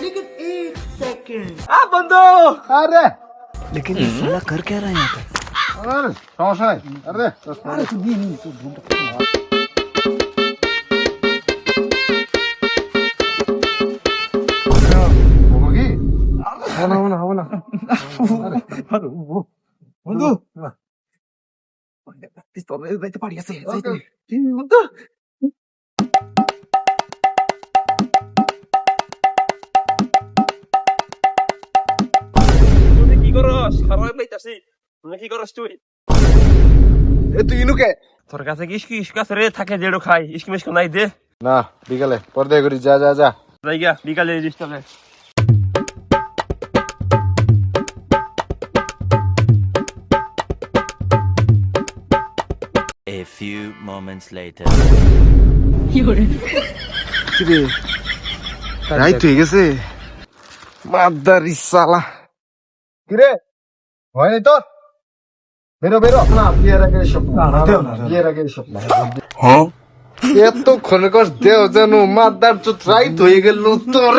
लेकिन एक सेकंड বন্ধু আরে लेकिन ये साला कर क्या रहा है यहाँ पे আরে সমস্যা নাই আরে अरे तू नहीं नहीं तू ढूंढ বলবো কি হবে না বন্ধু পিস্তল যাইতে পারি আছে যাইতে বন্ধু তুই কি করস খারাপ লাইতাছি তুই কি করস তুই এ তুই ইনুকে তোর কাছে কি ইস্ক আছে রে থাকে যেড়ো খাই ইস্ক মিস্ক নাই দে না বিকালে পর্দায় করি যা যা যা যাইগা বিকালে দিস তবে A few moments later. কিরে রাইত হয়ে গেছে মাদারি সালা কিরে হয়নি তোর বেরো বেরো না বিয়ের আগে সব বিয়ের আগে সব হ্যাঁ এত ক্ষণকর দেও যেন মাদার চোট রাইত হয়ে গেল তোর